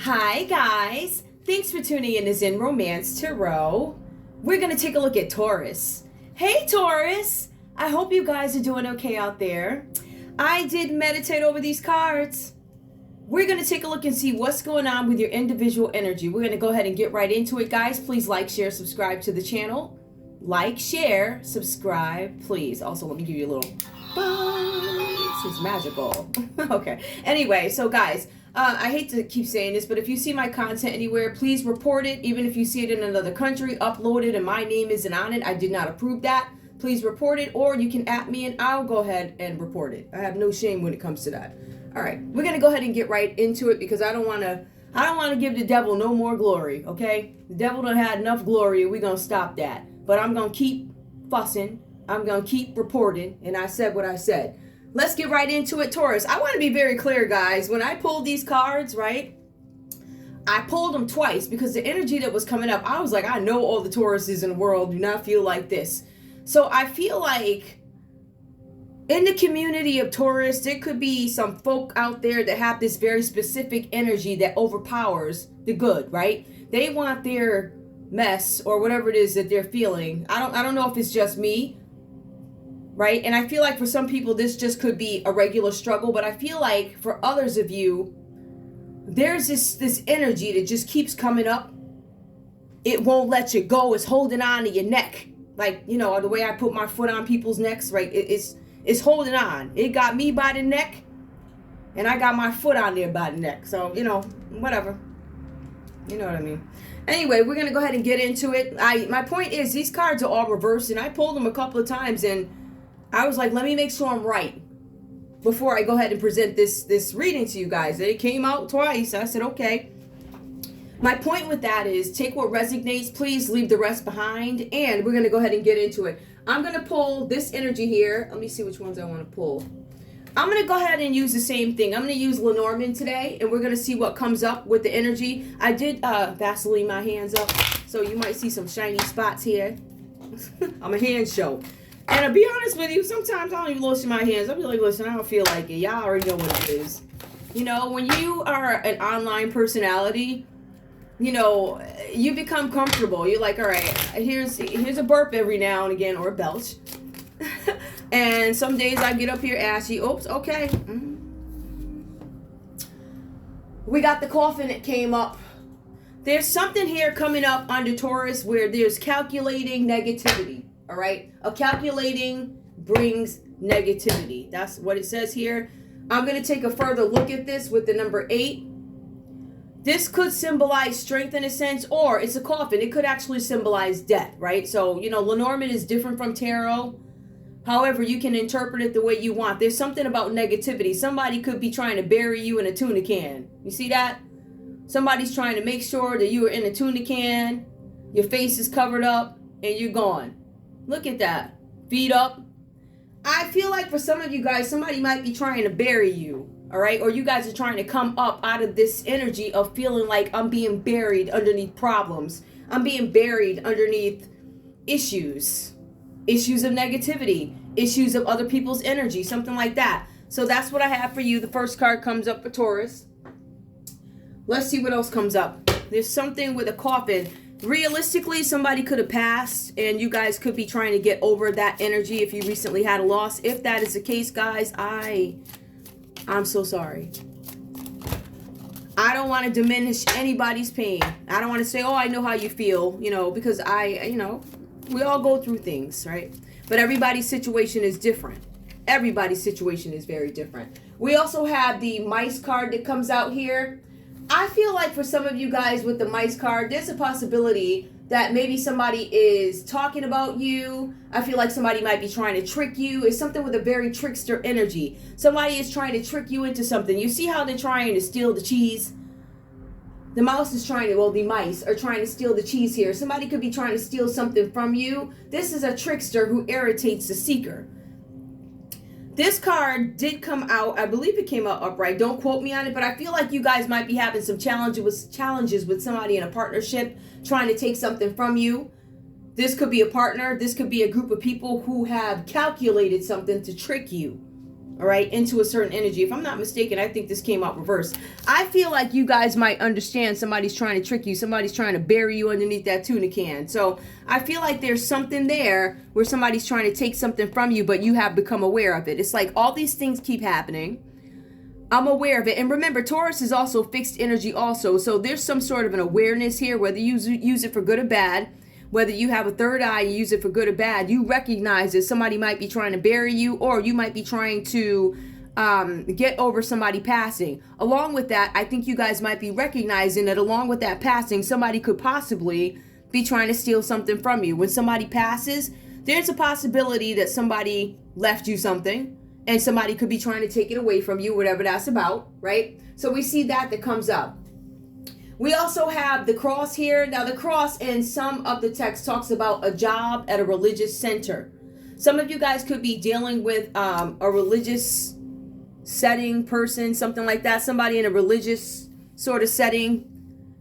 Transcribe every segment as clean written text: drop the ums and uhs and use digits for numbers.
Hi guys, thanks for tuning in to Zen Romance Tarot. We're going to take a look at Taurus. Hey Taurus, I hope you guys are doing okay out there. I did meditate over these cards. We're going to take a look and see what's going on with your individual energy. We're going to go ahead and get right into it, guys. Please like, share, subscribe to the channel. Like, share, subscribe, please. Also, let me give you a little buzz. It's magical. Okay. Anyway, so guys, I hate to keep saying this, but if you see my content anywhere, please report it. Even if you see it in another country, upload it and my name isn't on it. I did not approve that. Please report it, or you can @ me and I'll go ahead and report it. I have no shame when it comes to that. All right, we're gonna go ahead and get right into it because I don't want to give the devil no more glory. Okay, the devil done had enough glory. We're gonna stop that. But I'm gonna keep fussing. I'm gonna keep reporting, and I said what I said. Let's get right into it, Taurus. I want to be very clear, guys. When I pulled these cards, right, I pulled them twice because the energy that was coming up, I was like, I know all the Tauruses in the world do not feel like this. So I feel like in the community of Taurus, there could be some folk out there that have this very specific energy that overpowers the good, right? They want their mess or whatever it is that they're feeling. I don't know if it's just me, right? And I feel like for some people this just could be a regular struggle, but I feel like for others of you, there's this energy that just keeps coming up. It won't let you go. It's holding on to your neck, like, you know, the way I put my foot on people's necks, right? It's holding on. It got me by the neck, and I got my foot on there by the neck. So, you know, whatever. You know what I mean? Anyway, we're going to go ahead and get into it. My point is, these cards are all reversed, and I pulled them a couple of times, and I was like, let me make sure I'm right before I go ahead and present this reading to you guys. It came out twice. I said, okay. My point with that is, take what resonates, please leave the rest behind, and we're going to go ahead and get into it. I'm going to pull this energy here. Let me see which ones I want to pull. I'm going to go ahead and use the same thing. I'm going to use Lenormand today, and we're going to see what comes up with the energy. I did Vaseline my hands up, so you might see some shiny spots here. I'm a hand show. And to be honest with you, sometimes I don't even lotion my hands. I'll be like, listen, I don't feel like it. Y'all already know what it is. You know, when you are an online personality, you know, you become comfortable. You're like, all right, here's a burp every now and again, or a belch. And some days I get up here ashy. Oops, okay. We got the coffin that came up. There's something here coming up under Taurus where there's calculating negativity. All right, a calculating brings negativity. That's what it says here. I'm going to take a further look at this with the number 8. This could symbolize strength in a sense, or it's a coffin. It could actually symbolize death, right? So, you know, Lenormand is different from tarot. However, you can interpret it the way you want. There's something about negativity. Somebody could be trying to bury you in a tuna can. You see that? Somebody's trying to make sure that you are in a tuna can, your face is covered up, and you're gone. Look at that. Feet up. I feel like for some of you guys, somebody might be trying to bury you. All right. Or you guys are trying to come up out of this energy of feeling like I'm being buried underneath problems. I'm being buried underneath issues. Issues of negativity. Issues of other people's energy. Something like that. So that's what I have for you. The first card comes up for Taurus. Let's see what else comes up. There's something with a coffin. Realistically, somebody could have passed, and you guys could be trying to get over that energy if you recently had a loss. If that is the case, guys, I'm so sorry. I don't want to diminish anybody's pain. I don't want to say, oh, I know how you feel, you know, because we all go through things, right? But everybody's situation is different. Everybody's situation is very different. We also have the mice card that comes out here. I feel like for some of you guys with the mice card, there's a possibility that maybe somebody is talking about you. I feel like somebody might be trying to trick you. It's something with a very trickster energy. Somebody is trying to trick you into something. You see how they're trying to steal the cheese? The mouse is trying to, well, the mice are trying to steal the cheese here. Somebody could be trying to steal something from you. This is a trickster who irritates the seeker. This card did come out, I believe it came out upright. Don't quote me on it, but I feel like you guys might be having some challenges with somebody in a partnership trying to take something from you. This could be a partner. This could be a group of people who have calculated something to trick you. all right, into a certain energy. If I'm not mistaken, I think this came out reversed. I feel like you guys might understand somebody's trying to trick you. Somebody's trying to bury you underneath that tuna can. So I feel like there's something there where somebody's trying to take something from you, but you have become aware of it. It's like all these things keep happening. I'm aware of it. And remember, Taurus is also fixed energy also. So there's some sort of an awareness here, whether you use it for good or bad. Whether you have a third eye, you use it for good or bad, you recognize that somebody might be trying to bury you, or you might be trying to get over somebody passing. Along with that, I think you guys might be recognizing that along with that passing, somebody could possibly be trying to steal something from you. When somebody passes, there's a possibility that somebody left you something, and somebody could be trying to take it away from you, whatever that's about, right? So we see that comes up. We also have the cross here. Now the cross in some of the text talks about a job at a religious center. Some of you guys could be dealing with a religious setting person, something like that. Somebody in a religious sort of setting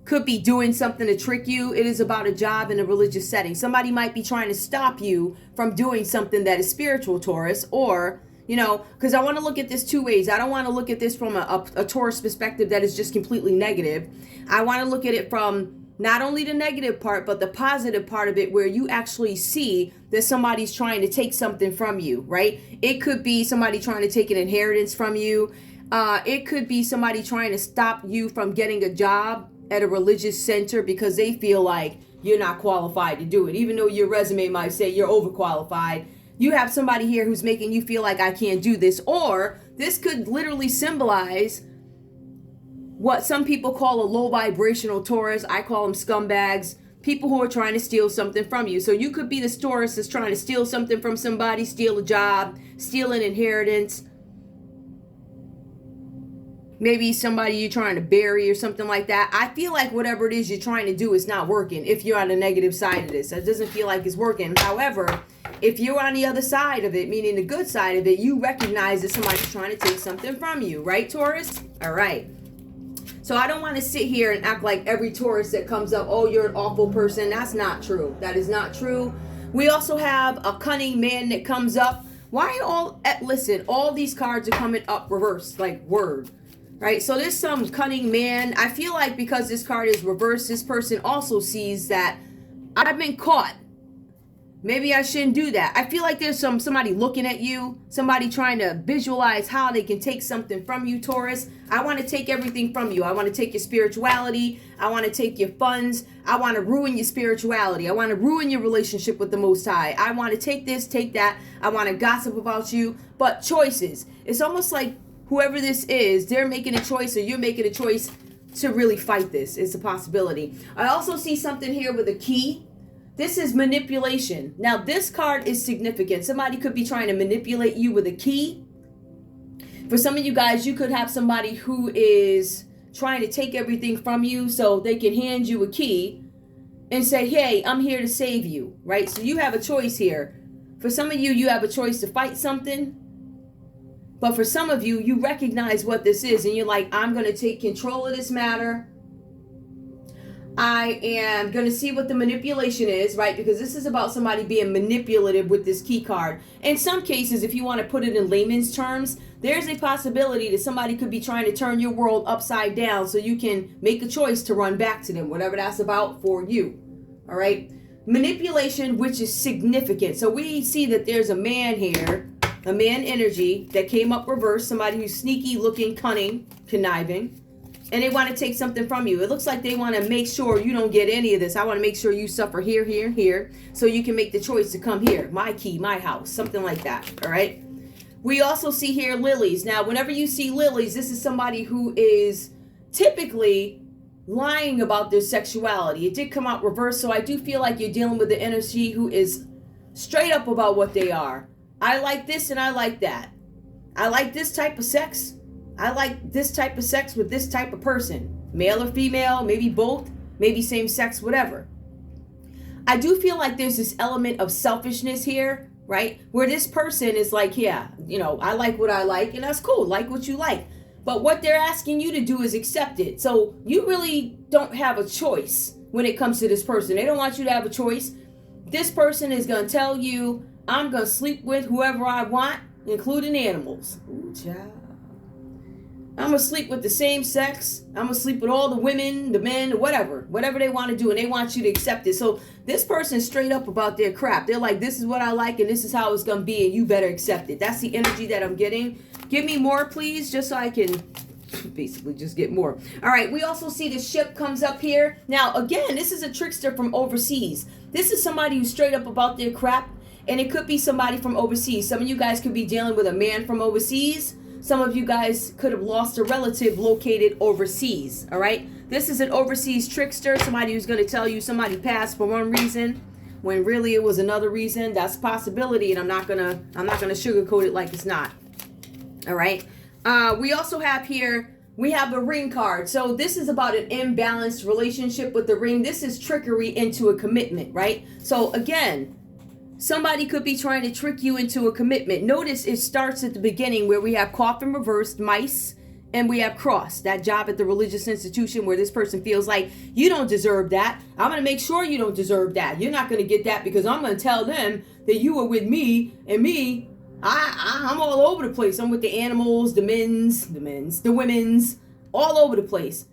could be doing something to trick you. It is about a job in a religious setting. Somebody might be trying to stop you from doing something that is spiritual, Taurus, or because I want to look at this two ways. I don't want to look at this from a Taurus perspective that is just completely negative. I want to look at it from not only the negative part, but the positive part of it, where you actually see that somebody's trying to take something from you, right? It could be somebody trying to take an inheritance from you. It could be somebody trying to stop you from getting a job at a religious center because they feel like you're not qualified to do it. Even though your resume might say you're overqualified, you have somebody here who's making you feel like I can't do this. Or this could literally symbolize what some people call a low vibrational Taurus. I call them scumbags. People who are trying to steal something from you. So you could be the Taurus that's trying to steal something from somebody, steal a job, steal an inheritance. Maybe somebody you're trying to bury or something like that. I feel like whatever it is you're trying to do is not working if you're on the negative side of this. It doesn't feel like it's working. However, if you're on the other side of it, meaning the good side of it, you recognize that somebody's trying to take something from you, right, Taurus? All right. So I don't want to sit here and act like every Taurus that comes up, oh, you're an awful person. That's not true. That is not true. We also have a cunning man that comes up. Why listen, all these cards are coming up reversed, like word. Right, so there's some cunning man. I feel like because this card is reversed, this person also sees that I've been caught. Maybe I shouldn't do that. I feel like there's somebody looking at you, somebody trying to visualize how they can take something from you, Taurus. I want to take everything from you. I want to take your spirituality. I want to take your funds. I want to ruin your spirituality. I want to ruin your relationship with the Most High. I want to take this, take that. I want to gossip about you. But choices. It's almost like whoever this is, they're making a choice, or you're making a choice to really fight this. It's a possibility. I also see something here with a key. This is manipulation. Now, this card is significant. Somebody could be trying to manipulate you with a key. For some of you guys, you could have somebody who is trying to take everything from you so they can hand you a key and say, hey, I'm here to save you, right? So you have a choice here. For some of you, you have a choice to fight something. But for some of you, you recognize what this is and you're like, I'm going to take control of this matter. I am going to see what the manipulation is, right? Because this is about somebody being manipulative with this key card. In some cases, if you want to put it in layman's terms, there's a possibility that somebody could be trying to turn your world upside down so you can make a choice to run back to them, whatever that's about for you. All right? Manipulation, which is significant. So we see that there's a man here, a man energy that came up reverse, somebody who's sneaky looking, cunning, conniving, and they want to take something from you. It looks like they want to make sure you don't get any of this. I want to make sure you suffer here, here, here, so you can make the choice to come here. My key, my house, something like that. All right. We also see here lilies. Now, whenever you see lilies, this is somebody who is typically lying about their sexuality. It did come out reverse, so I do feel like you're dealing with the energy who is straight up about what they are. I like this and I like that. I like this type of sex. I like this type of sex with this type of person. Male or female, maybe both, maybe same sex, whatever. I do feel like there's this element of selfishness here, right? Where this person is like, yeah, I like what I like, and that's cool. Like what you like. But what they're asking you to do is accept it. So you really don't have a choice when it comes to this person. They don't want you to have a choice. This person is going to tell you, I'm going to sleep with whoever I want. including animals. Ooh, child. I'm going to sleep with the same sex. I'm going to sleep with all the women, the men, whatever they want to do. And they want you to accept it. So this person's straight up about their crap. They're like, this is what I like and this is how it's going to be. And you better accept it. That's the energy that I'm getting. Give me more, please, just so I can basically just get more. All right. We also see the ship comes up here. Now, again, this is a trickster from overseas. This is somebody who's straight up about their crap. And it could be somebody from overseas. Some of you guys could be dealing with a man from overseas. Some of you guys could have lost a relative located overseas, all right? This is an overseas trickster, somebody who's going to tell you somebody passed for one reason when really it was another reason. That's a possibility, and I'm not going to sugarcoat it like it's not. All right? We also have here, we have the ring card. So this is about an imbalanced relationship with the ring. This is trickery into a commitment, right? So again, somebody could be trying to trick you into a commitment. Notice it starts at the beginning where we have coffin reversed, mice, and we have cross. That job at the religious institution where this person feels like, you don't deserve that. I'm going to make sure you don't deserve that. You're not going to get that because I'm going to tell them that you were with me and me. I'm all over the place. I'm with the animals, the women's, all over the place.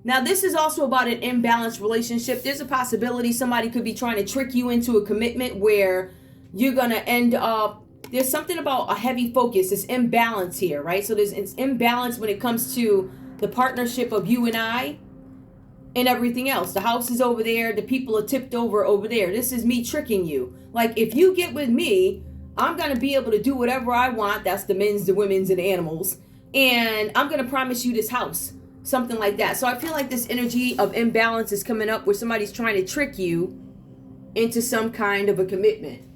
Now, this is also about an imbalanced relationship. There's a possibility somebody could be trying to trick you into a commitment where you're going to end up, there's something about a heavy focus. It's imbalance here, right? So it's imbalance when it comes to the partnership of you and I and everything else. The house is over there. The people are tipped over there. This is me tricking you. Like, if you get with me, I'm going to be able to do whatever I want. That's the men's, the women's, and the animals. And I'm going to promise you this house. Something like that. So I feel like this energy of imbalance is coming up where somebody's trying to trick you into some kind of a commitment.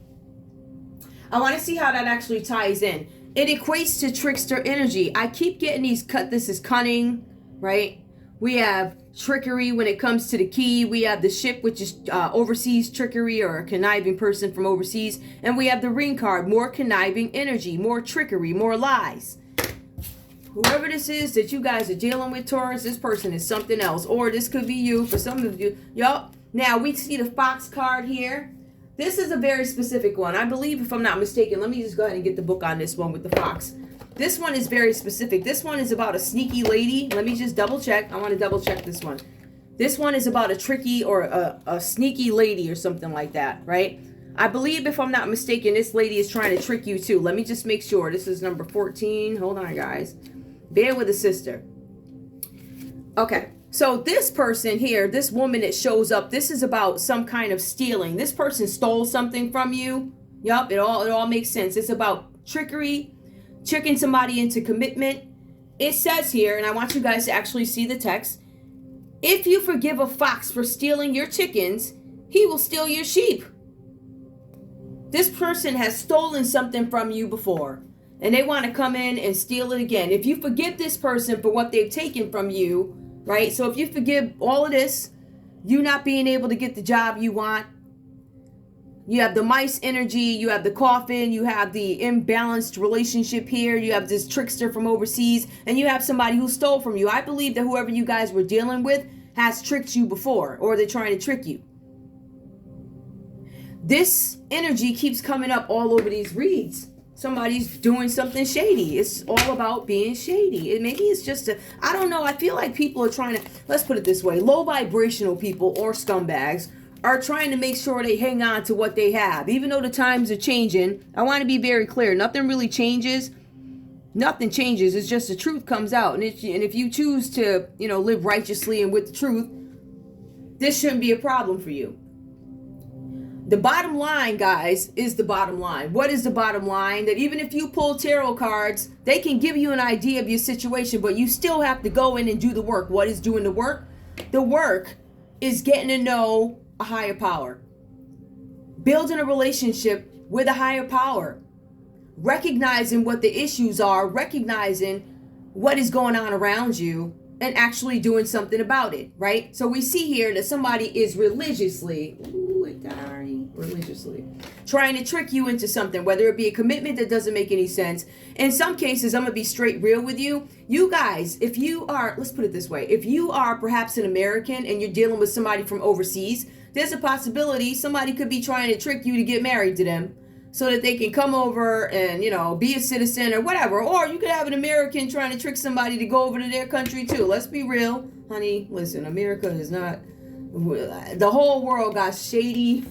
I want to see how that actually ties in. It equates to trickster energy. I keep getting these this is cunning, right? We have trickery when it comes to the key. We have the ship, which is overseas trickery or a conniving person from overseas. And we have the ring card, more conniving energy, more trickery, more lies. Whoever this is that you guys are dealing with, Taurus, this person is something else. Or this could be you for some of you. Yup. Now, we see the fox card here. This is a very specific one. I believe, if I'm not mistaken, let me just go ahead and get the book on this one with the fox. This one is very specific. This one is about a sneaky lady. Let me just double check. I want to double check this one. This one is about a tricky or a sneaky lady or something like that, right? I believe, if I'm not mistaken, this lady is trying to trick you too. Let me just make sure. This is number 14. Hold on, guys. Bear with a sister. Okay, so this person here, this woman that shows up, this is about some kind of stealing. This person stole something from you. Yup, it all makes sense. It's about trickery, tricking somebody into commitment. It says here, and I want you guys to actually see the text, if you forgive a fox for stealing your chickens, he will steal your sheep. This person has stolen something from you before, and they want to come in and steal it again. If you forgive this person for what they've taken from you, right? So if you forgive all of this, you not being able to get the job you want, you have the mice energy, you have the coffin, you have the imbalanced relationship here, you have this trickster from overseas, and you have somebody who stole from you. I believe that whoever you guys were dealing with has tricked you before, or they're trying to trick you. This energy keeps coming up all over these reads. Somebody's doing something shady. It's all about being shady. Maybe it's just I don't know. I feel like people are trying to, let's put it this way, low vibrational people or scumbags are trying to make sure they hang on to what they have. Even though the times are changing, I want to be very clear. Nothing really changes. Nothing changes. It's just the truth comes out. And if you choose to, live righteously and with the truth, this shouldn't be a problem for you. The bottom line, guys, is the bottom line. What is the bottom line? That even if you pull tarot cards, they can give you an idea of your situation, but you still have to go in and do the work. What is doing the work? The work is getting to know a higher power. Building a relationship with a higher power. Recognizing what the issues are, recognizing what is going on around you, and actually doing something about it, right? So we see here that somebody is religiously trying to trick you into something, whether it be a commitment that doesn't make any sense. In some cases, I'm gonna be straight real with you. You guys, if you are, let's put it this way, if you are perhaps an American and you're dealing with somebody from overseas, there's a possibility somebody could be trying to trick you to get married to them. so that they can come over and, be a citizen or whatever. Or you could have an American trying to trick somebody to go over to their country too. Let's be real, honey. Listen, America is not... The whole world got shady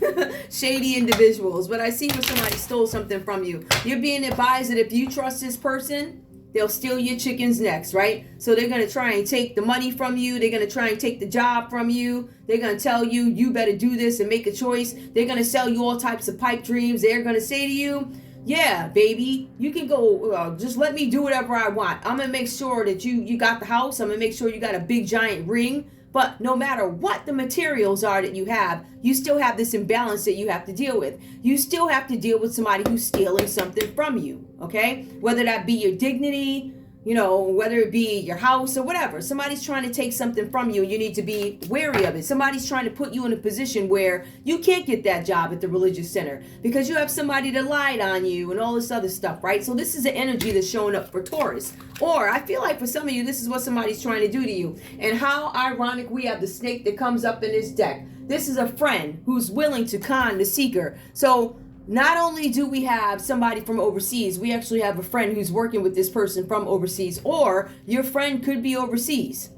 individuals. But I see where somebody stole something from you. You're being advised that if you trust this person, they'll steal your chickens next, right? So they're going to try and take the money from you. They're going to try and take the job from you. They're going to tell you, you better do this and make a choice. They're going to sell you all types of pipe dreams. They're going to say to you, yeah, baby, you can go, just let me do whatever I want. I'm going to make sure that you got the house. I'm going to make sure you got a big giant ring. But no matter what the materials are that you have, you still have this imbalance that you have to deal with. You still have to deal with somebody who's stealing something from you, okay? Whether that be your dignity, whether it be your house or whatever. Somebody's trying to take something from you and you need to be wary of it. Somebody's trying to put you in a position where you can't get that job at the religious center because you have somebody that lied on you and all this other stuff, right? So this is the energy that's showing up for Taurus. Or I feel like for some of you, this is what somebody's trying to do to you. And how ironic, we have the snake that comes up in this deck. This is a friend who's willing to con the seeker. So not only do we have somebody from overseas, we actually have a friend who's working with this person from overseas, or your friend could be overseas,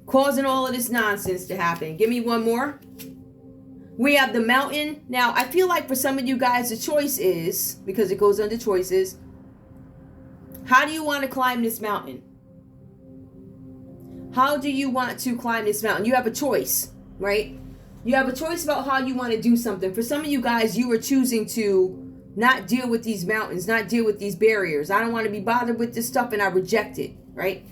causing all of this nonsense to happen. Give me one more. We have the mountain. Now, I feel like for some of you guys, the choice is, because it goes under choices, how do you want to climb this mountain? How do you want to climb this mountain? You have a choice, right? You have a choice about how you want to do something. For some of you guys, you are choosing to not deal with these mountains, not deal with these barriers. I don't want to be bothered with this stuff, and I reject it, right?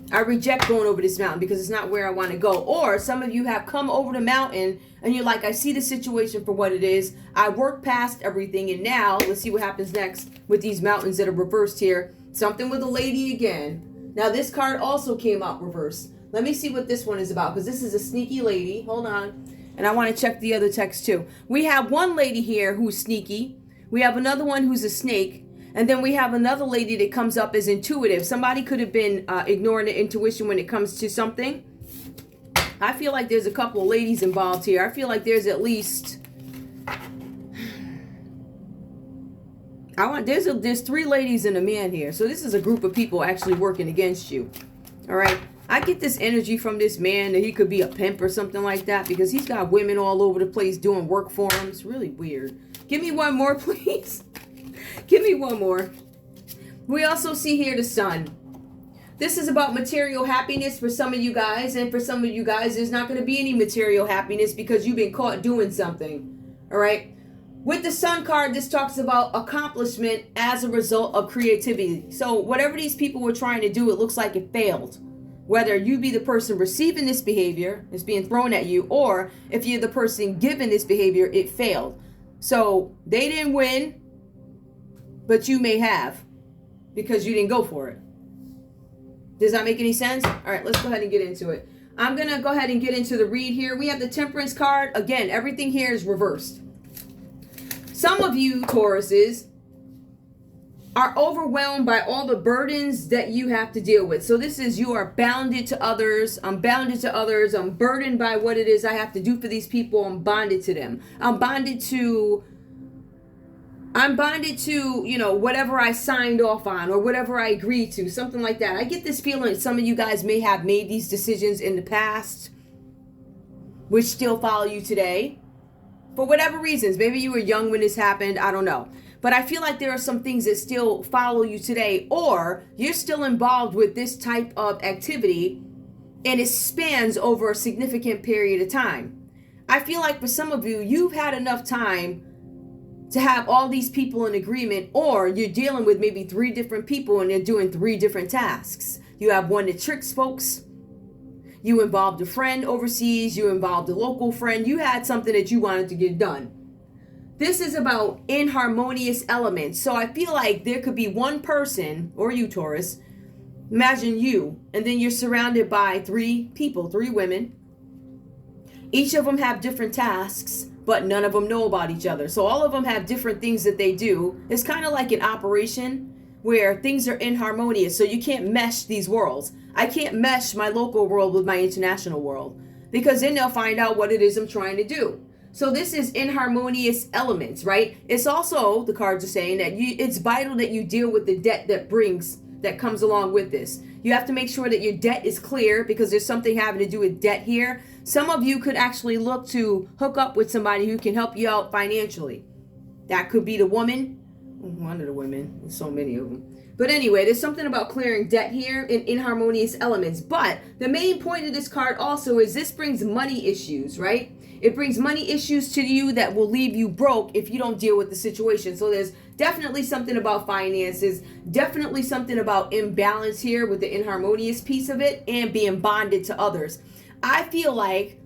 I reject going over this mountain because it's not where I want to go. Or some of you have come over the mountain and you're like, I see the situation for what it is. I worked past everything, and now let's see what happens next with these mountains that are reversed here. Something with a lady again. Now this card also came out reversed. Let me see what this one is about, because this is a sneaky lady. Hold on. And I want to check the other text too. We have one lady here who's sneaky. We have another one who's a snake. And then we have another lady that comes up as intuitive. Somebody could have been ignoring the intuition when it comes to something. I feel like there's a couple of ladies involved here. I feel like there's at least... There's 3 ladies and a man here. So this is a group of people actually working against you. All right. I get this energy from this man that he could be a pimp or something like that, because he's got women all over the place doing work for him. It's really weird. Give me one more, please. Give me one more. We also see here the sun. This is about material happiness for some of you guys. And for some of you guys, there's not going to be any material happiness because you've been caught doing something. All right. With the sun card, this talks about accomplishment as a result of creativity. So whatever these people were trying to do, it looks like it failed. Whether you be the person receiving this behavior, it's being thrown at you, or if you're the person given this behavior, it failed. So they didn't win, but you may have, because you didn't go for it. Does that make any sense? All right, let's go ahead and get into it. I'm going to go ahead and get into the read here. We have the Temperance card. Again, everything here is reversed. Some of you, Tauruses, are overwhelmed by all the burdens that you have to deal with. So this is, you are bounded to others. I'm bounded to others. I'm burdened by what it is I have to do for these people. I'm bonded to them. I'm bonded to, whatever I signed off on or whatever I agreed to, something like that. I get this feeling that some of you guys may have made these decisions in the past, which still follow you today. For whatever reasons, maybe you were young when this happened, I don't know. But I feel like there are some things that still follow you today, or you're still involved with this type of activity and it spans over a significant period of time. I feel like for some of you, you've had enough time to have all these people in agreement, or you're dealing with maybe 3 different people and they're doing 3 different tasks. You have one that tricks folks. You involved a friend overseas. You involved a local friend. You had something that you wanted to get done. This is about inharmonious elements. So I feel like there could be one person, or you, Taurus, imagine you, and then you're surrounded by 3 people, 3 women. Each of them have different tasks, but none of them know about each other. So all of them have different things that they do. It's kind of like an operation where things are inharmonious. So you can't mesh these worlds. I can't mesh my local world with my international world, because then they'll find out what it is I'm trying to do. So this is inharmonious elements, right? It's also, the cards are saying that it's vital that you deal with the debt that comes along with this. You have to make sure that your debt is clear, because there's something having to do with debt here. Some of you could actually look to hook up with somebody who can help you out financially. That could be the woman, one of the women, there's so many of them. But anyway, there's something about clearing debt here in inharmonious elements. But the main point of this card also is this brings money issues, right? It brings money issues to you that will leave you broke if you don't deal with the situation. So there's definitely something about finances, definitely something about imbalance here with the inharmonious piece of it, and being bonded to others. I feel like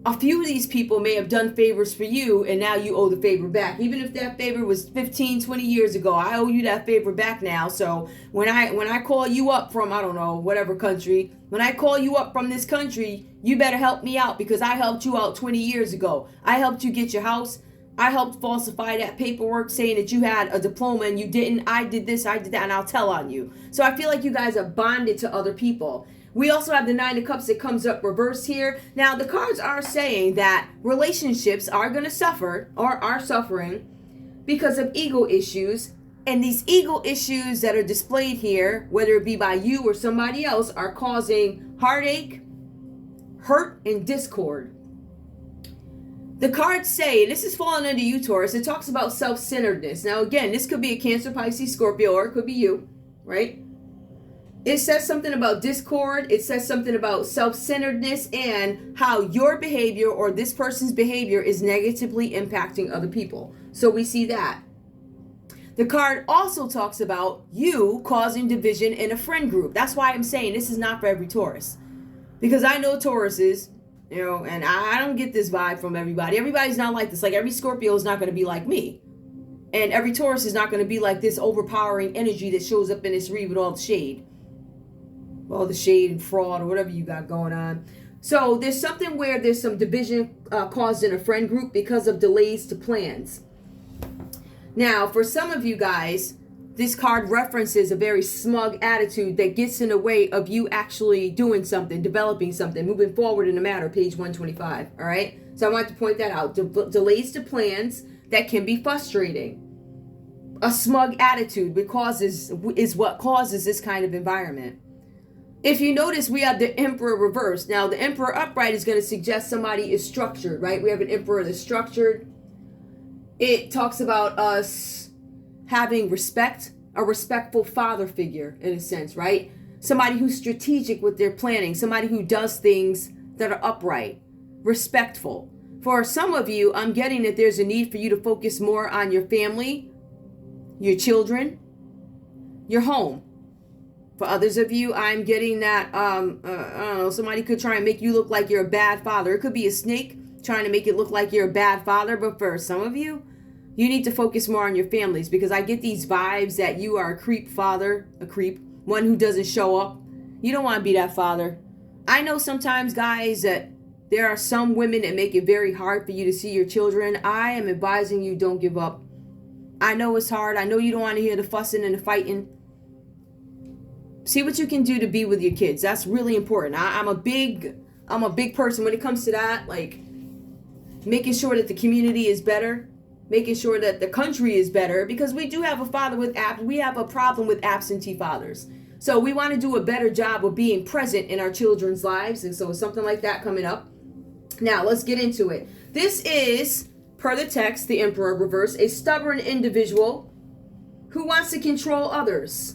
a few of these people may have done favors for you, and now you owe the favor back. Even if that favor was 15, 20 years ago, I owe you that favor back now. So when I call you up from, I don't know, whatever country, when I call you up from this country, you better help me out, because I helped you out 20 years ago. I helped you get your house. I helped falsify that paperwork saying that you had a diploma and you didn't. I did this, I did that, and I'll tell on you. So I feel like you guys are bonded to other people. We also have the Nine of Cups that comes up reversed here. Now, the cards are saying that relationships are going to suffer, or are suffering, because of ego issues. And these ego issues that are displayed here, whether it be by you or somebody else, are causing heartache, hurt, and discord. The cards say, this is falling under you, Taurus, it talks about self-centeredness. Now, again, this could be a Cancer, Pisces, Scorpio, or it could be you, right? It says something about discord. It says something about self-centeredness and how your behavior or this person's behavior is negatively impacting other people. So we see that. The card also talks about you causing division in a friend group. That's why I'm saying this is not for every Taurus. Because I know Tauruses, you know, and I don't get this vibe from everybody. Everybody's not like this. Like every Scorpio is not going to be like me. And every Taurus is not going to be like this overpowering energy that shows up in this read with all the shade. All the shade and fraud or whatever you got going on. So there's something where there's some division caused in a friend group because of delays to plans. Now, for some of you guys, this card references a very smug attitude that gets in the way of you actually doing something, developing something, moving forward in the matter, page 125, all right? So I want to point that out. Delays to plans that can be frustrating. A smug attitude is what causes this kind of environment. If you notice, we have the Emperor reversed. Now, the Emperor upright is going to suggest somebody is structured, right? We have an Emperor that's structured. It talks about us having respect, a respectful father figure, in a sense, right? Somebody who's strategic with their planning, somebody who does things that are upright, respectful. For some of you, I'm getting that there's a need for you to focus more on your family, your children, your home. For others of you, I'm getting that, I don't know, somebody could try and make you look like you're a bad father. It could be a snake trying to make it look like you're a bad father. But for some of you, you need to focus more on your families, because I get these vibes that you are a creep father, one who doesn't show up. You don't want to be that father. I know sometimes, guys, that there are some women that make it very hard for you to see your children. I am advising you, don't give up. I know it's hard. I know you don't want to hear the fussing and the fighting. See what you can do to be with your kids. That's really important. I'm a big person when it comes to that. Like making sure that the community is better, making sure that the country is better, because we do have we have a problem with absentee fathers. So we want to do a better job of being present in our children's lives, and so something like that coming up. Now let's get into it. This is, per the text, the Emperor reverse, a stubborn individual who wants to control others.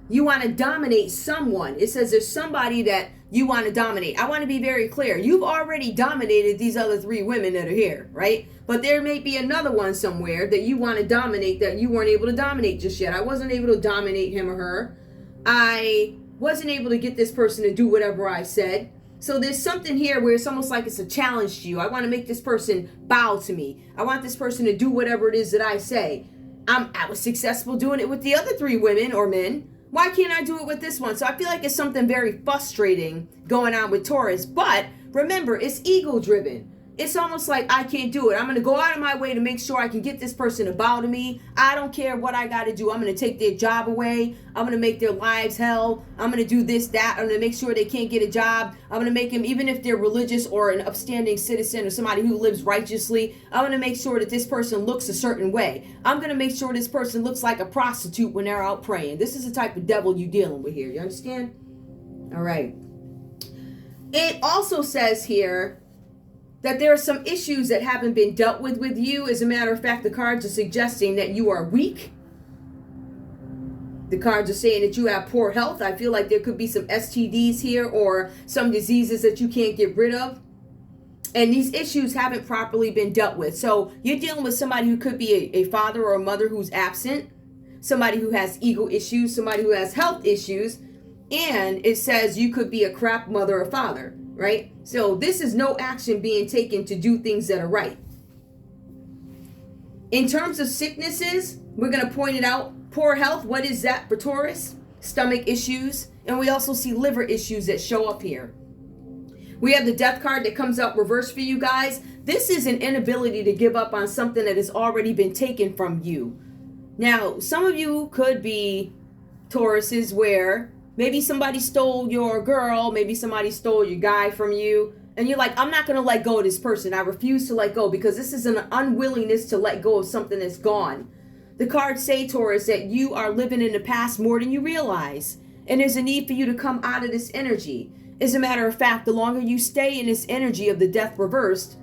You want to dominate someone. It says there's somebody that you want to dominate. I want to be very clear. You've already dominated these other three women that are here, right? But there may be another one somewhere that you want to dominate that you weren't able to dominate just yet. I wasn't able to dominate him or her. I wasn't able to get this person to do whatever I said. So there's something here where it's almost like it's a challenge to you. I want to make this person bow to me. I want this person to do whatever it is that I say. I was successful doing it with the other three women or men. Why can't I do it with this one? So I feel like it's something very frustrating going on with Taurus. But remember, it's ego driven. it's almost like I can't do it. I'm going to go out of my way to make sure I can get this person to bow to me. I don't care what I got to do. I'm going to take their job away. I'm going to make their lives hell. I'm going to do this, that. I'm going to make sure they can't get a job. I'm going to make them, even if they're religious or an upstanding citizen or somebody who lives righteously, I'm going to make sure that this person looks a certain way. I'm going to make sure this person looks like a prostitute when they're out praying. This is the type of devil you're dealing with here. You understand? All right. It also says here that there are some issues that haven't been dealt with you. As a matter of fact, the cards are suggesting that you are weak. The cards are saying that you have poor health. I feel like there could be some STDs here or some diseases that you can't get rid of. And these issues haven't properly been dealt with. So you're dealing with somebody who could be a father or a mother who's absent, somebody who has ego issues, somebody who has health issues, and it says you could be a crap mother or father. Right? So this is no action being taken to do things that are right. In terms of sicknesses, we're going to point it out. Poor health, what is that for Taurus? Stomach issues. And we also see liver issues that show up here. We have the death card that comes out reversed for you guys. This is an inability to give up on something that has already been taken from you. Now, some of you could be Tauruses where maybe somebody stole your girl, maybe somebody stole your guy from you, and you're like, I'm not going to let go of this person. I refuse to let go because this is an unwillingness to let go of something that's gone. The cards say, Taurus, that you are living in the past more than you realize, and there's a need for you to come out of this energy. As a matter of fact, the longer you stay in this energy of the death reversed,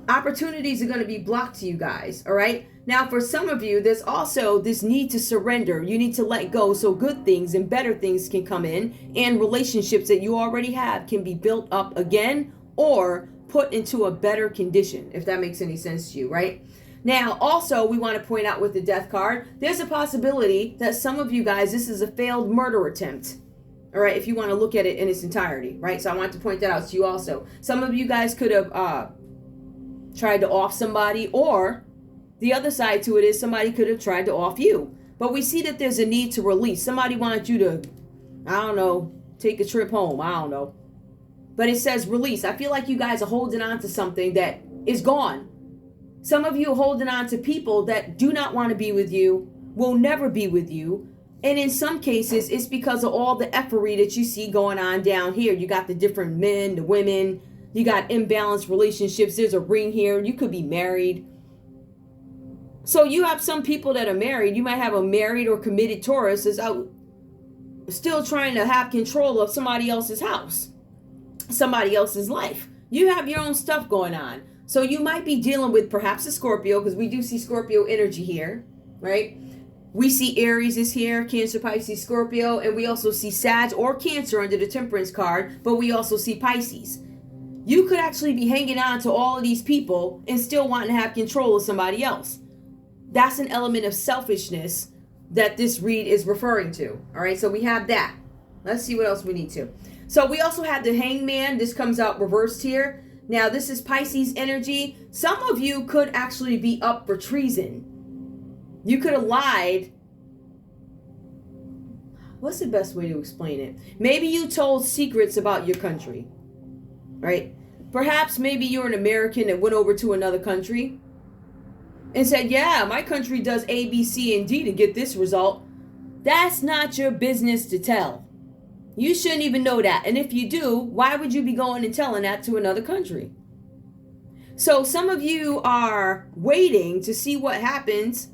opportunities are going to be blocked to you guys, all right? Now, for some of you, there's also this need to surrender. You need to let go so good things and better things can come in, and relationships that you already have can be built up again or put into a better condition, if that makes any sense to you, right? Now, also, we want to point out with the death card, there's a possibility that some of you guys, this is a failed murder attempt. All right, if you want to look at it in its entirety, right? So I want to point that out to you also. Some of you guys could have tried to off somebody, or the other side to it is somebody could have tried to off you. But we see that there's a need to release. Somebody wanted you to, I don't know, take a trip home. I don't know. But it says release. I feel like you guys are holding on to something that is gone. Some of you are holding on to people that do not want to be with you, will never be with you. And in some cases, it's because of all the effery that you see going on down here. You got the different men, the women. You got imbalanced relationships. There's a ring here. You could be married. So you have some people that are married. You might have a married or committed Taurus that's out still trying to have control of somebody else's house, somebody else's life. You have your own stuff going on. So you might be dealing with perhaps a Scorpio, because we do see Scorpio energy here, right? We see Aries is here, Cancer, Pisces, Scorpio, and we also see Sag or Cancer under the Temperance card, but we also see Pisces. You could actually be hanging on to all of these people and still wanting to have control of somebody else. That's an element of selfishness that this read is referring to. All right, so we have that. Let's see what else we need to. So we also have the Hangman. This comes out reversed here. Now, this is Pisces energy. Some of you could actually be up for treason. You could have lied. What's the best way to explain it? Maybe you told secrets about your country, right? Perhaps maybe you're an American that went over to another country and said, yeah, my country does A, B, C, and D to get this result. That's not your business to tell. You shouldn't even know that. And if you do, why would you be going and telling that to another country? So some of you are waiting to see what happens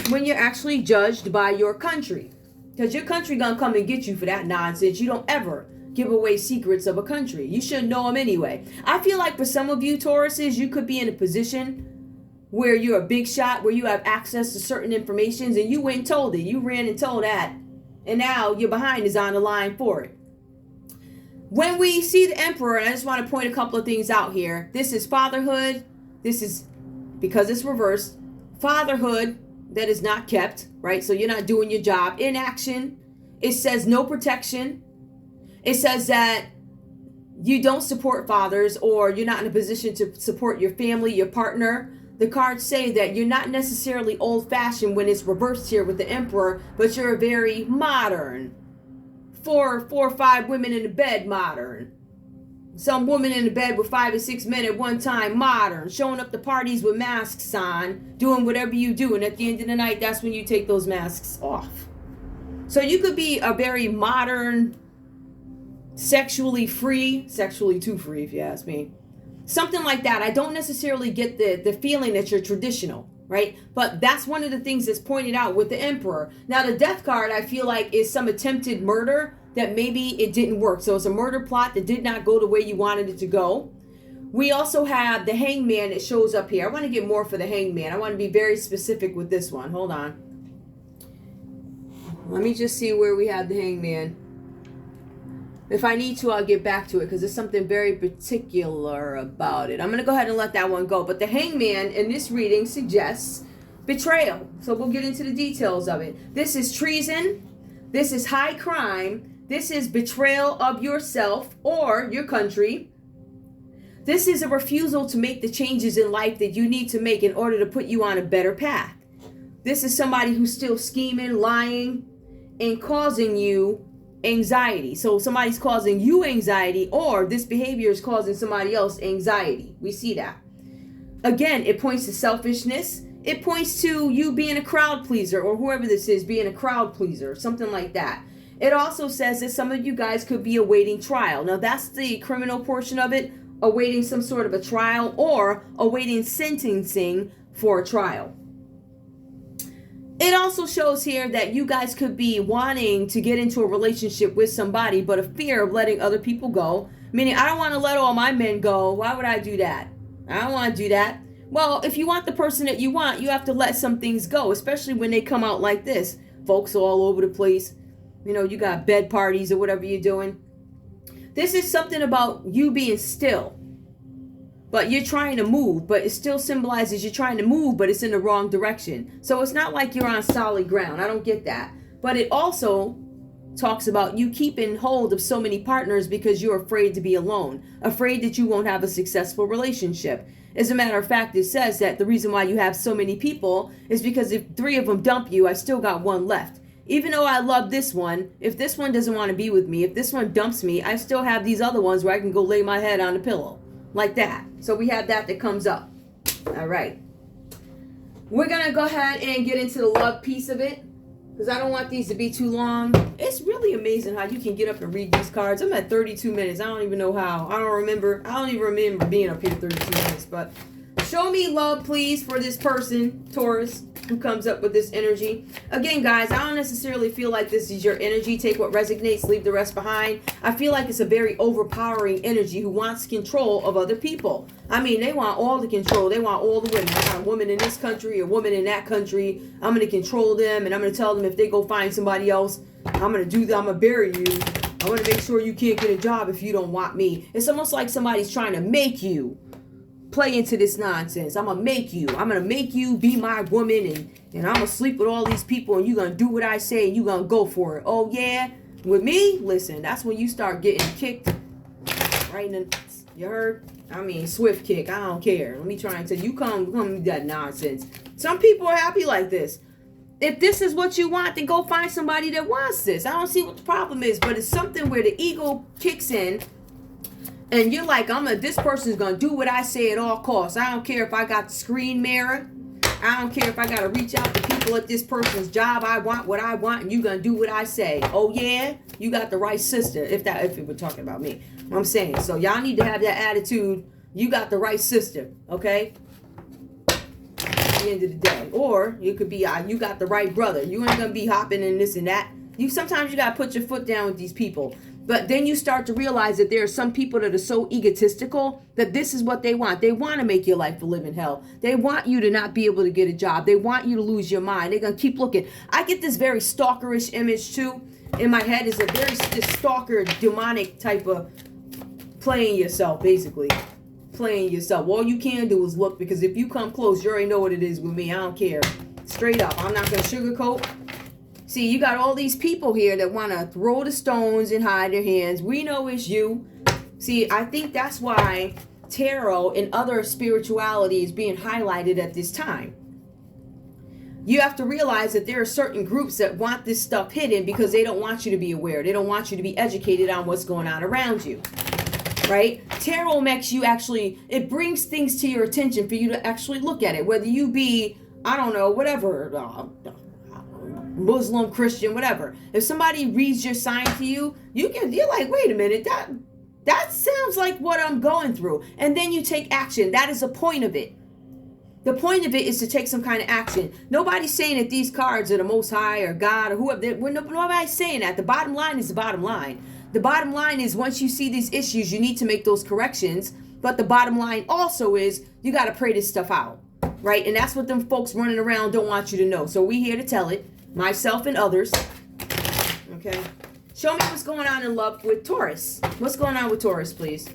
when you're actually judged by your country. Because your country gonna come and get you for that nonsense. You don't ever give away secrets of a country. You should know them anyway. I feel like for some of you Tauruses, you could be in a position where you're a big shot, where you have access to certain information, and you went and told it. You ran and told that. And now your behind is on the line for it. When we see the Emperor, and I just want to point a couple of things out here. This is fatherhood. This is, because it's reversed, fatherhood that is not kept, right? So you're not doing your job. Inaction. It says no protection. It says that you don't support fathers, or you're not in a position to support your family, your partner. The cards say that you're not necessarily old-fashioned when it's reversed here with the Emperor, but you're very modern. Four or five women in the bed modern. some woman in the bed with 5 or 6 men at one time, modern, showing up to parties with masks on, doing whatever you do, and at the end of the night, that's when you take those masks off. So you could be a very modern, sexually too free, if you ask me. Something like that. I don't necessarily get the feeling that you're traditional, right? But that's one of the things that's pointed out with the Emperor. Now, the Death card, I feel like, is some attempted murder that maybe it didn't work. So it's a murder plot that did not go the way you wanted it to go. We also have the Hangman that shows up here. I want to get more for the Hangman. I want to be very specific with this one. Hold on. Let me just see where we have the Hangman. If I need to, I'll get back to it because there's something very particular about it. I'm going to go ahead and let that one go. But the Hangman in this reading suggests betrayal. So we'll get into the details of it. This is treason. This is high crime. This is betrayal of yourself or your country. This is a refusal to make the changes in life that you need to make in order to put you on a better path. This is somebody who's still scheming, lying, and causing you anxiety. So somebody's causing you anxiety, or this behavior is causing somebody else anxiety. We see that. Again, it points to selfishness. It points to you being a crowd pleaser, or whoever this is being a crowd pleaser, something like that. It also says that some of you guys could be awaiting trial. Now, that's the criminal portion of it, awaiting some sort of a trial or awaiting sentencing for a trial. It also shows here that you guys could be wanting to get into a relationship with somebody, but a fear of letting other people go. Meaning, I don't want to let all my men go. Why would I do that? I don't want to do that. Well, if you want the person that you want, you have to let some things go, especially when they come out like this. Folks all over the place. You know, you got bed parties or whatever you're doing. This is something about you being still. But you're trying to move, but it still symbolizes you're trying to move, but it's in the wrong direction. So it's not like you're on solid ground. I don't get that. But it also talks about you keeping hold of so many partners because you're afraid to be alone, afraid that you won't have a successful relationship. As a matter of fact, it says that the reason why you have so many people is because if 3 of them dump you, I still got 1 left. Even though I love this one, if this one doesn't want to be with me, if this one dumps me, I still have these other ones where I can go lay my head on a pillow. Like that. So we have that comes up. All right. We're going to go ahead and get into the love piece of it, because I don't want these to be too long. It's really amazing how you can get up and read these cards. I'm at 32 minutes. I don't even know how. I don't even remember being up here 32 minutes. But show me love, please, for this person, Taurus, who comes up with this energy. Again, guys, I don't necessarily feel like this is your energy. Take what resonates, leave the rest behind. I feel like it's a very overpowering energy who wants control of other people. I mean, they want all the control. They want all the women. I got a woman in this country, a woman in that country. I'm going to control them, and I'm going to tell them if they go find somebody else, I'm going to do that. I'm going to bury you. I want to make sure you can't get a job if you don't want me. It's almost like somebody's trying to make you play into this nonsense. I'm gonna make you be my woman, and I'm gonna sleep with all these people, and you're gonna do what I say, and you're gonna go for it. Oh yeah? With me? Listen, that's when you start getting kicked right in the, you heard? I mean, swift kick. I don't care. Let me try and tell you, come with that nonsense. Some people are happy like this. If this is what you want, then go find somebody that wants this. I don't see what the problem is, but it's something where the ego kicks in. And you're like, this person's going to do what I say at all costs. I don't care if I got the screen mirror. I don't care if I got to reach out to people at this person's job. I want what I want, and you're going to do what I say. Oh, yeah? You got the right sister, if it were talking about me. I'm saying. So y'all need to have that attitude. You got the right sister, okay? At the end of the day. Or you could be, you got the right brother. You ain't going to be hopping in this and that. Sometimes you got to put your foot down with these people. But then you start to realize that there are some people that are so egotistical that this is what they want. They want to make your life a living hell. They want you to not be able to get a job. They want you to lose your mind. They're going to keep looking. I get this very stalkerish image too. In my head is a very this stalker, demonic type of playing yourself, basically. Playing yourself. All you can do is look, because if you come close, you already know what it is with me. I don't care. Straight up. I'm not going to sugarcoat. See, you got all these people here that want to throw the stones and hide their hands. We know it's you. See, I think that's why tarot and other spirituality is being highlighted at this time. You have to realize that there are certain groups that want this stuff hidden because they don't want you to be aware. They don't want you to be educated on what's going on around you. right? Tarot makes you actually, it brings things to your attention for you to actually look at it, whether you be, I don't know, whatever, Muslim, Christian, whatever. If somebody reads your sign to you, you're like, wait a minute, that sounds like what I'm going through. And then you take action. That is the point of it. The point of it is to take some kind of action. Nobody's saying that these cards are the Most High or God or whoever. Nobody's saying that. The bottom line is the bottom line. The bottom line is once you see these issues, you need to make those corrections. But the bottom line also is you got to pray this stuff out, right? And that's what them folks running around don't want you to know. So we here to tell it, myself and others. Okay. Show me what's going on in love with Taurus. What's going on with Taurus, please?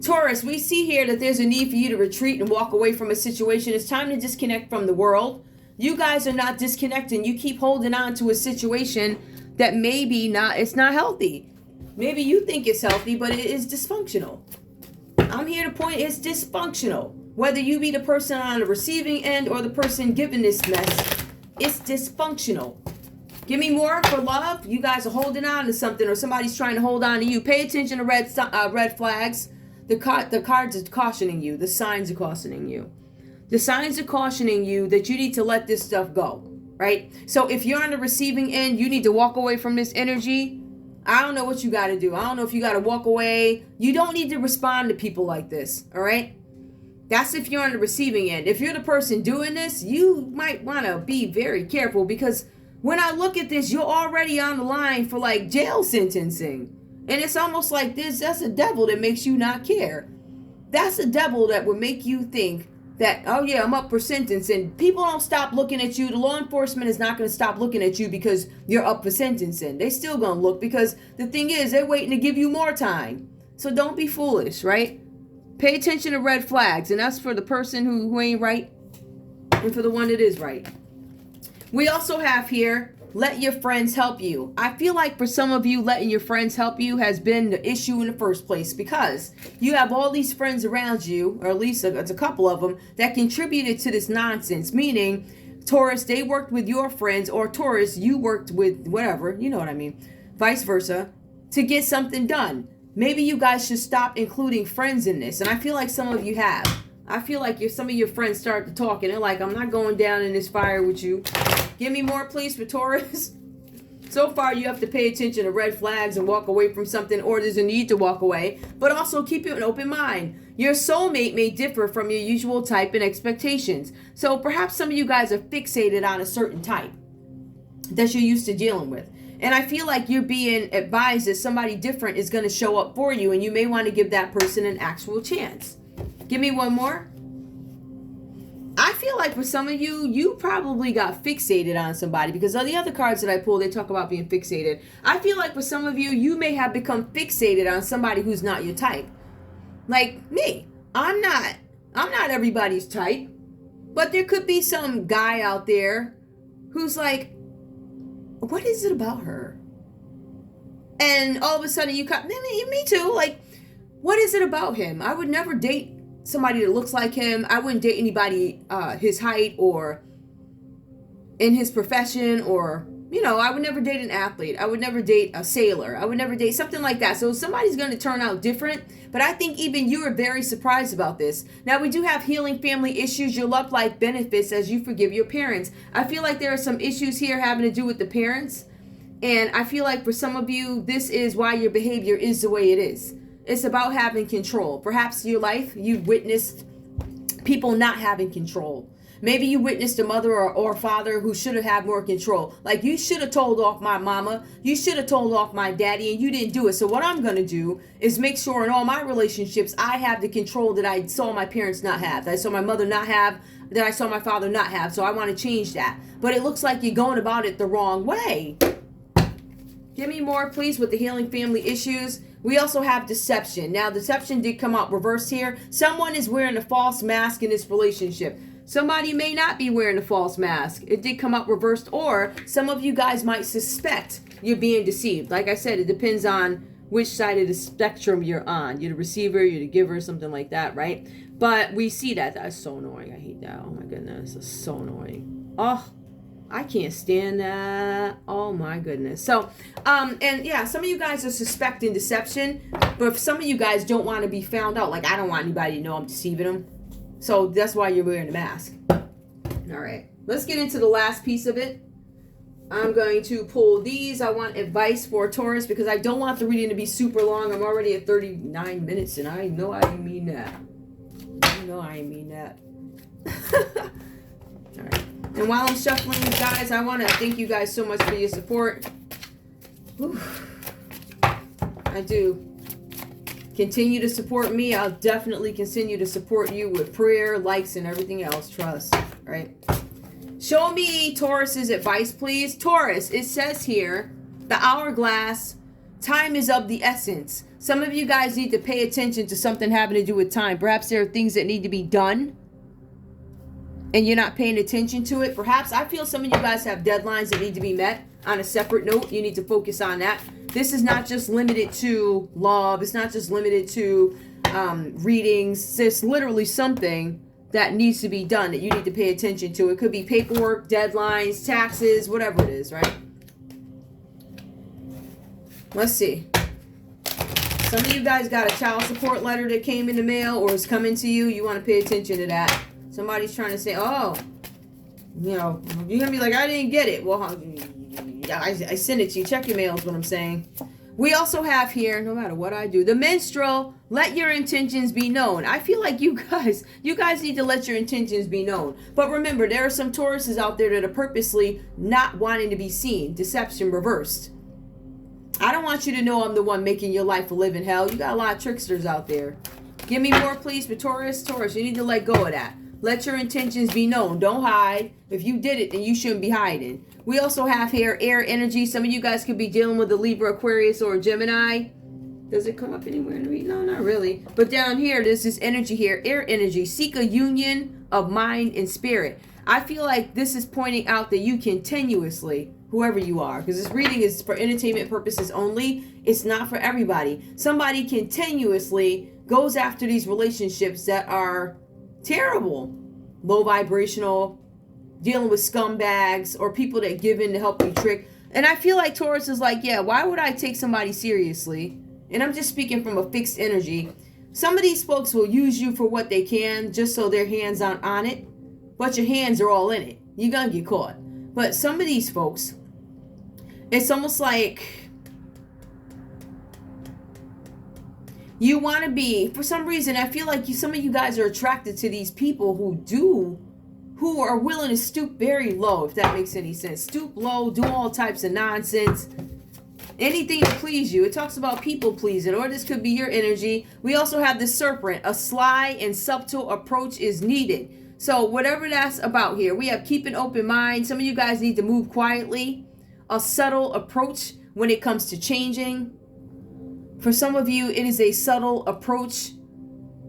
Taurus, we see here that there's a need for you to retreat and walk away from a situation. It's time to disconnect from the world. You guys are not disconnecting. You keep holding on to a situation that maybe not, it's not healthy. Maybe you think it's healthy, but it is dysfunctional. I'm here to point, it's dysfunctional. Whether you be the person on the receiving end or the person giving this mess, it's dysfunctional. Give me more for love. You guys are holding on to something or somebody's trying to hold on to you. Pay attention to red flags. The cards are cautioning you. The signs are cautioning you. The signs are cautioning you that you need to let this stuff go, right? So if you're on the receiving end, you need to walk away from this energy. I don't know what you got to do. I don't know if you got to walk away. You don't need to respond to people like this, all right? That's if you're on the receiving end. If you're the person doing this, you might want to be very careful because when I look at this, you're already on the line for like jail sentencing. And it's almost like this, that's a devil that makes you not care. That's a devil that would make you think that, oh yeah, I'm up for sentencing. People don't stop looking at you. The law enforcement is not going to stop looking at you because you're up for sentencing. They still going to look because the thing is, they're waiting to give you more time. So don't be foolish, right? Pay attention to red flags. And that's for the person who ain't right and for the one that is right. We also have here, let your friends help you. I feel like for some of you, letting your friends help you has been the issue in the first place because you have all these friends around you, or at least it's a couple of them, that contributed to this nonsense. Meaning, Taurus, they worked with your friends, or Taurus, you worked with whatever, you know what I mean, vice versa, to get something done. Maybe you guys should stop including friends in this. And I feel like some of you have. I feel like some of your friends start to talk and they're like, I'm not going down in this fire with you. Give me more, please, for Taurus. So far, you have to pay attention to red flags and walk away from something, or there's a need to walk away. But also keep an open mind. Your soulmate may differ from your usual type and expectations. So perhaps some of you guys are fixated on a certain type that you're used to dealing with. And I feel like you're being advised that somebody different is going to show up for you, and you may want to give that person an actual chance. Give me one more. I feel like for some of you, you probably got fixated on somebody because of the other cards that I pulled, they talk about being fixated. I feel like for some of you, you may have become fixated on somebody who's not your type. Like me. I'm not everybody's type. But there could be some guy out there who's like, what is it about her? And all of a sudden you come, me too. Like, what is it about him? I would never date somebody that looks like him. I wouldn't date anybody his height or in his profession, or, you know, I would never date an athlete. I would never date a sailor. I would never date something like that. So somebody's going to turn out different. But I think even you are very surprised about this. Now, we do have healing family issues. Your love life benefits as you forgive your parents. I feel like there are some issues here having to do with the parents. And I feel like for some of you, this is why your behavior is the way it is. It's about having control. Perhaps your life, you've witnessed people not having control. Maybe you witnessed a mother or father who should have had more control. Like, you should have told off my mama. You should have told off my daddy, and you didn't do it. So what I'm going to do is make sure in all my relationships, I have the control that I saw my parents not have, that I saw my mother not have, that I saw my father not have. So I want to change that. But it looks like you're going about it the wrong way. Give me more, please, with the healing family issues. We also have deception. Now, deception did come out reversed here. Someone is wearing a false mask in this relationship. Somebody may not be wearing a false mask. It did come out reversed, or some of you guys might suspect you're being deceived. Like I said, it depends on which side of the spectrum you're on. You're the receiver, you're the giver, something like that, right? But we see that. That's so annoying. I hate that. Oh my goodness, it's so annoying. Oh, I can't stand that. Oh my goodness. So, and yeah, some of you guys are suspecting deception, but if some of you guys don't want to be found out, like I don't want anybody to know I'm deceiving them. So that's why you're wearing a mask. All right, let's get into the last piece of it. I'm going to pull these. I want advice for Taurus because I don't want the reading to be super long. I'm already at 39 minutes and I know I didn't mean that. I know I didn't mean that. All right. And while I'm shuffling, guys, I want to thank you guys so much for your support. Whew. I do. Continue to support me. I'll definitely continue to support you with prayer, likes, and everything else. Trust. Right? Show me Taurus's advice, please. Taurus, it says here, the hourglass, time is of the essence. Some of you guys need to pay attention to something having to do with time. Perhaps there are things that need to be done and you're not paying attention to it. Perhaps I feel some of you guys have deadlines that need to be met. On a separate note, you need to focus on that. This is not just limited to love. It's not just limited to readings. It's literally something that needs to be done that you need to pay attention to. It could be paperwork, deadlines, taxes, whatever it is, right? Let's see. Some of you guys got a child support letter that came in the mail or is coming to you. You want to pay attention to that. Somebody's trying to say, oh, you know, you're going to be like, I didn't get it. Well, I sent it to you. Check your mail is what I'm saying. We also have here, no matter what I do, the minstrel, let your intentions be known. I feel like you guys need to let your intentions be known. But remember, there are some Tauruses out there that are purposely not wanting to be seen. Deception reversed. I don't want you to know I'm the one making your life a living hell. You got a lot of tricksters out there. Give me more, please, for Taurus. Taurus, you need to let go of that. Let your intentions be known. Don't hide. If you did it, then you shouldn't be hiding. We also have here air energy. Some of you guys could be dealing with a Libra, Aquarius, or a Gemini. Does it come up anywhere in the read? No, not really. But down here, there's this energy here. Air energy. Seek a union of mind and spirit. I feel like this is pointing out that you continuously, whoever you are, because this reading is for entertainment purposes only. It's not for everybody. Somebody continuously goes after these relationships that are terrible, low vibrational, dealing with scumbags or people that give in to help you trick. And I feel like Taurus is like, yeah, why would I take somebody seriously? And I'm just speaking from a fixed energy. Some of these folks will use you for what they can just so their hands aren't on it, but your hands are all in it. You're gonna get caught. But some of these folks, it's almost like you want to be, for some reason, I feel like some of you guys are attracted to these people who are willing to stoop very low, if that makes any sense. Stoop low, do all types of nonsense, anything to please you. It talks about people pleasing, or this could be your energy. We also have the serpent. A sly and subtle approach is needed. So whatever that's about here, we have keep an open mind. Some of you guys need to move quietly. A subtle approach when it comes to changing. For some of you, it is a subtle approach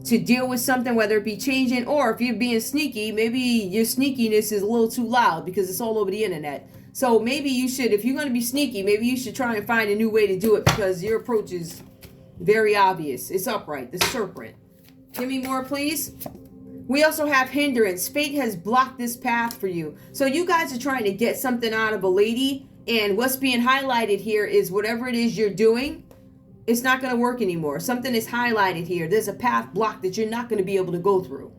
to deal with something, whether it be changing, or if you're being sneaky, maybe your sneakiness is a little too loud because it's all over the internet. So maybe you should, if you're going to be sneaky, maybe you should try and find a new way to do it because your approach is very obvious. It's upright, the serpent. Give me more, please. We also have hindrance. Fate has blocked this path for you. So you guys are trying to get something out of a lady, and what's being highlighted here is whatever it is you're doing, it's not going to work anymore. Something is highlighted here. There's a path blocked that you're not going to be able to go through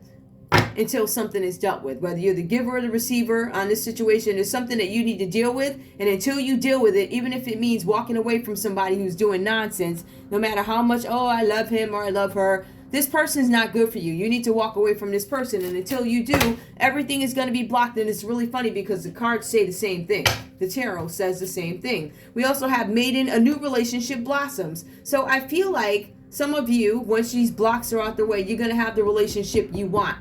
until something is dealt with. Whether you're the giver or the receiver on this situation, there's something that you need to deal with. And until you deal with it, even if it means walking away from somebody who's doing nonsense, no matter how much, oh, I love him or I love her, this person's not good for you. You need to walk away from this person. And until you do, everything is going to be blocked. And it's really funny because the cards say the same thing. The tarot says the same thing. We also have maiden, a new relationship blossoms. So I feel like some of you, once these blocks are out the way, you're going to have the relationship you want.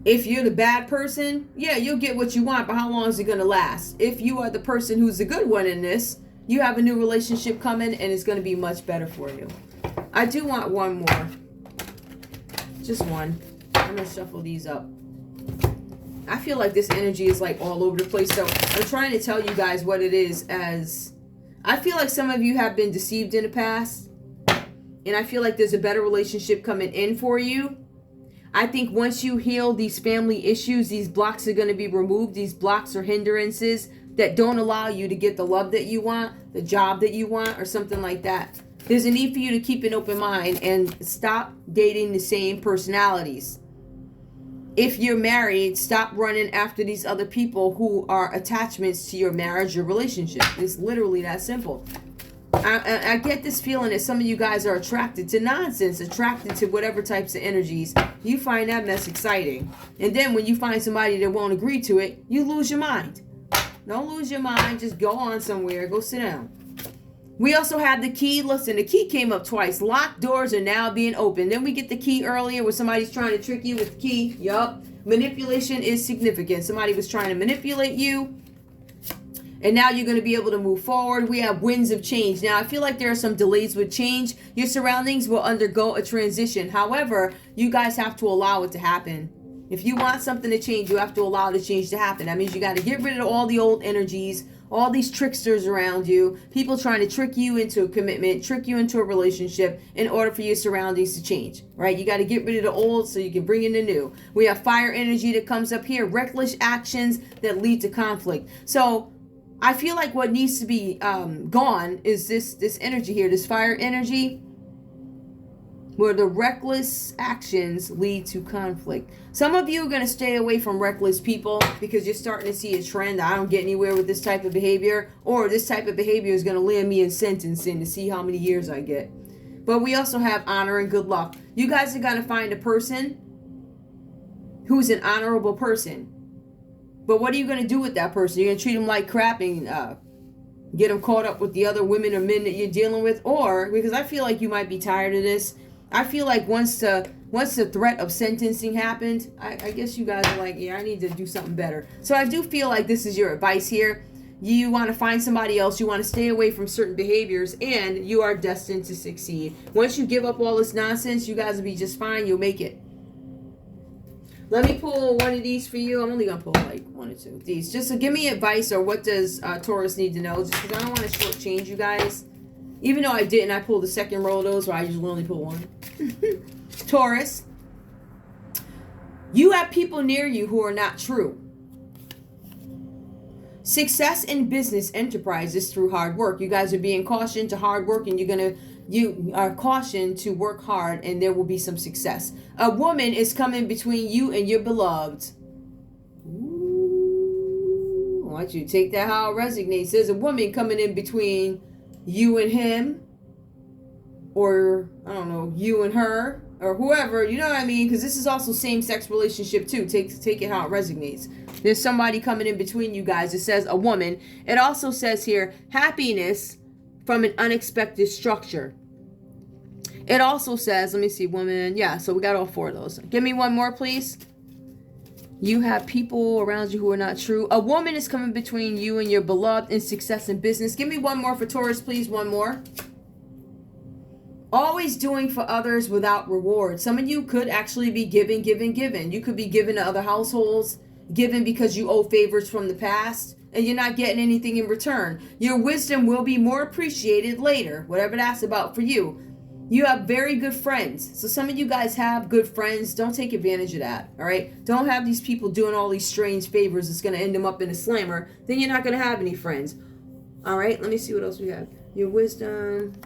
If you're the bad person, yeah, you'll get what you want, but how long is it going to last? If you are the person who's the good one in this, you have a new relationship coming and it's going to be much better for you. I do want one more. Just one. I'm going to shuffle these up. I feel like this energy is like all over the place. So I'm trying to tell you guys what it is, as I feel like some of you have been deceived in the past. And I feel like there's a better relationship coming in for you. I think once you heal these family issues, these blocks are going to be removed. These blocks are hindrances that don't allow you to get the love that you want, the job that you want, or something like that. There's a need for you to keep an open mind and stop dating the same personalities. If you're married, stop running after these other people who are attachments to your marriage or relationship. It's literally that simple. I get this feeling that some of you guys are attracted to nonsense, attracted to whatever types of energies. You find that mess exciting. And then when you find somebody that won't agree to it, you lose your mind. Don't lose your mind. Just go on somewhere. Go sit down. We also have the key. Listen, the key came up twice. Locked doors are now being opened. Then we get the key earlier where somebody's trying to trick you with the key. Yup. Manipulation is significant. Somebody was trying to manipulate you. And now you're going to be able to move forward. We have winds of change. Now, I feel like there are some delays with change. Your surroundings will undergo a transition. However, you guys have to allow it to happen. If you want something to change, you have to allow the change to happen. That means you got to get rid of all the old energies, all these tricksters around you, people trying to trick you into a commitment, trick you into a relationship in order for your surroundings to change, right? You got to get rid of the old so you can bring in the new. We have fire energy that comes up here, reckless actions that lead to conflict. So I feel like what needs to be gone is this energy here, this fire energy, where the reckless actions lead to conflict. Some of you are going to stay away from reckless people because you're starting to see a trend. I don't get anywhere with this type of behavior, or this type of behavior is going to land me in sentencing to see how many years I get. But we also have honor and good luck. You guys are going to find a person who's an honorable person. But what are you going to do with that person? You're going to treat them like crap and get them caught up with the other women or men that you're dealing with? Or, because I feel like you might be tired of this, I feel like once the threat of sentencing happened, I guess you guys are like, yeah, I need to do something better. So I do feel like this is your advice here. You want to find somebody else. You want to stay away from certain behaviors, and you are destined to succeed. Once you give up all this nonsense, you guys will be just fine. You'll make it. Let me pull one of these for you. I'm only going to pull like one or two of these. Just to give me advice, or what does Taurus need to know? Just because I don't want to shortchange you guys. Even though I didn't, I pulled the second row of those, where I just only pull one. Taurus, you have people near you who are not true. Success in business enterprises through hard work. You guys are being cautioned to hard work, and you are cautioned to work hard, and there will be some success. A woman is coming between you and your beloved. Ooh, I want you to take that how it resonates. There's a woman coming in between you and him, or I don't know, you and her, or whoever, you know what I mean? Because this is also same-sex relationship too. Take it how it resonates. There's somebody coming in between you guys. It says a woman. It also says here happiness from an unexpected structure. It also says, let me see, woman. Yeah, so we got all four of those. Give me one more, please. You have people around you who are not true. A woman is coming between you and your beloved in success in business. Give me one more for Taurus, please. One more. Always doing for others without reward. Some of you could actually be giving. You could be giving to other households, giving because you owe favors from the past, and you're not getting anything in return. Your wisdom will be more appreciated later, whatever that's about for you. You have very good friends. So some of you guys have good friends. Don't take advantage of that, all right? Don't have these people doing all these strange favors that's going to end them up in a slammer. Then you're not going to have any friends. All right, let me see what else we have. Your wisdom.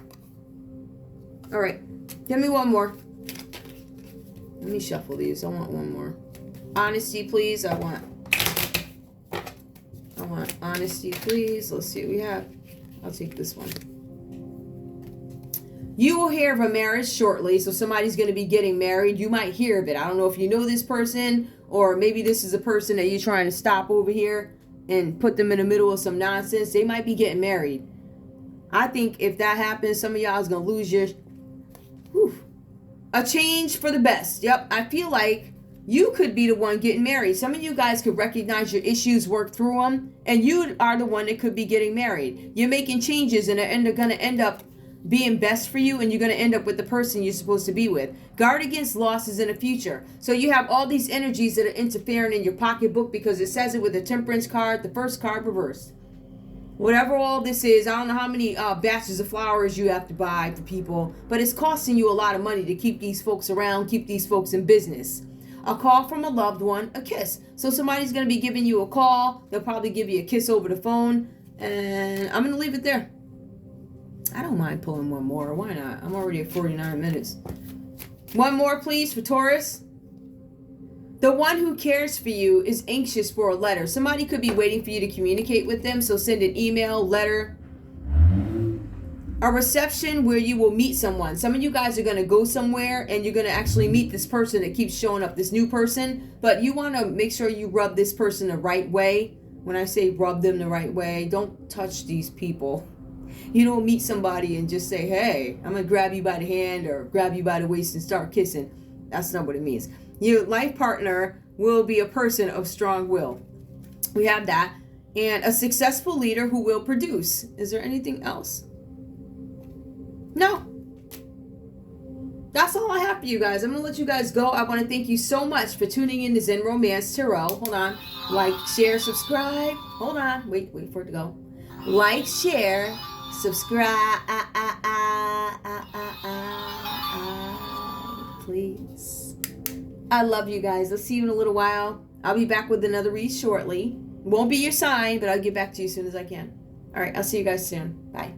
All right, give me one more. Let me shuffle these. I want one more. Honesty, please. I want honesty, please. Let's see what we have. I'll take this one. You will hear of a marriage shortly. So somebody's going to be getting married. You might hear of it. I don't know if you know this person, or maybe this is a person that you're trying to stop over here and put them in the middle of some nonsense. They might be getting married. I think if that happens, some of y'all is going to lose your... A change for the best. Yep, I feel like you could be the one getting married. Some of you guys could recognize your issues, work through them, and you are the one that could be getting married. You're making changes, and they're going to end up being best for you, and you're going to end up with the person you're supposed to be with. Guard against losses in the future. So you have all these energies that are interfering in your pocketbook, because it says it with the Temperance card, the first card reversed. Whatever all this is, I don't know how many batches of flowers you have to buy for people, but it's costing you a lot of money to keep these folks around, keep these folks in business. a call from a loved one, a kiss. So somebody's going to be giving you a call. They'll probably give you a kiss over the phone. And I'm going to leave it there. I don't mind pulling one more. Why not? I'm already at 49 minutes. One more, please, for Taurus. The one who cares for you is anxious for a letter. Somebody could be waiting for you to communicate with them. So send an email, letter. A reception where you will meet someone. Some of you guys are going to go somewhere and you're going to actually meet this person that keeps showing up, this new person. But you want to make sure you rub this person the right way. When I say rub them the right way, don't touch these people. You don't meet somebody and just say, hey, I'm going to grab you by the hand or grab you by the waist and start kissing. That's not what it means. Your life partner will be a person of strong will. We have that. And a successful leader who will produce. Is there anything else? No. That's all I have for you guys. I'm going to let you guys go. I want to thank you so much for tuning in to Zen Romance Tarot. Hold on. Like, share, subscribe. Hold on. Wait for it to go. Like, share, subscribe. Please. I love you guys. I'll see you in a little while. I'll be back with another read shortly. Won't be your sign, but I'll get back to you as soon as I can. All right. I'll see you guys soon. Bye.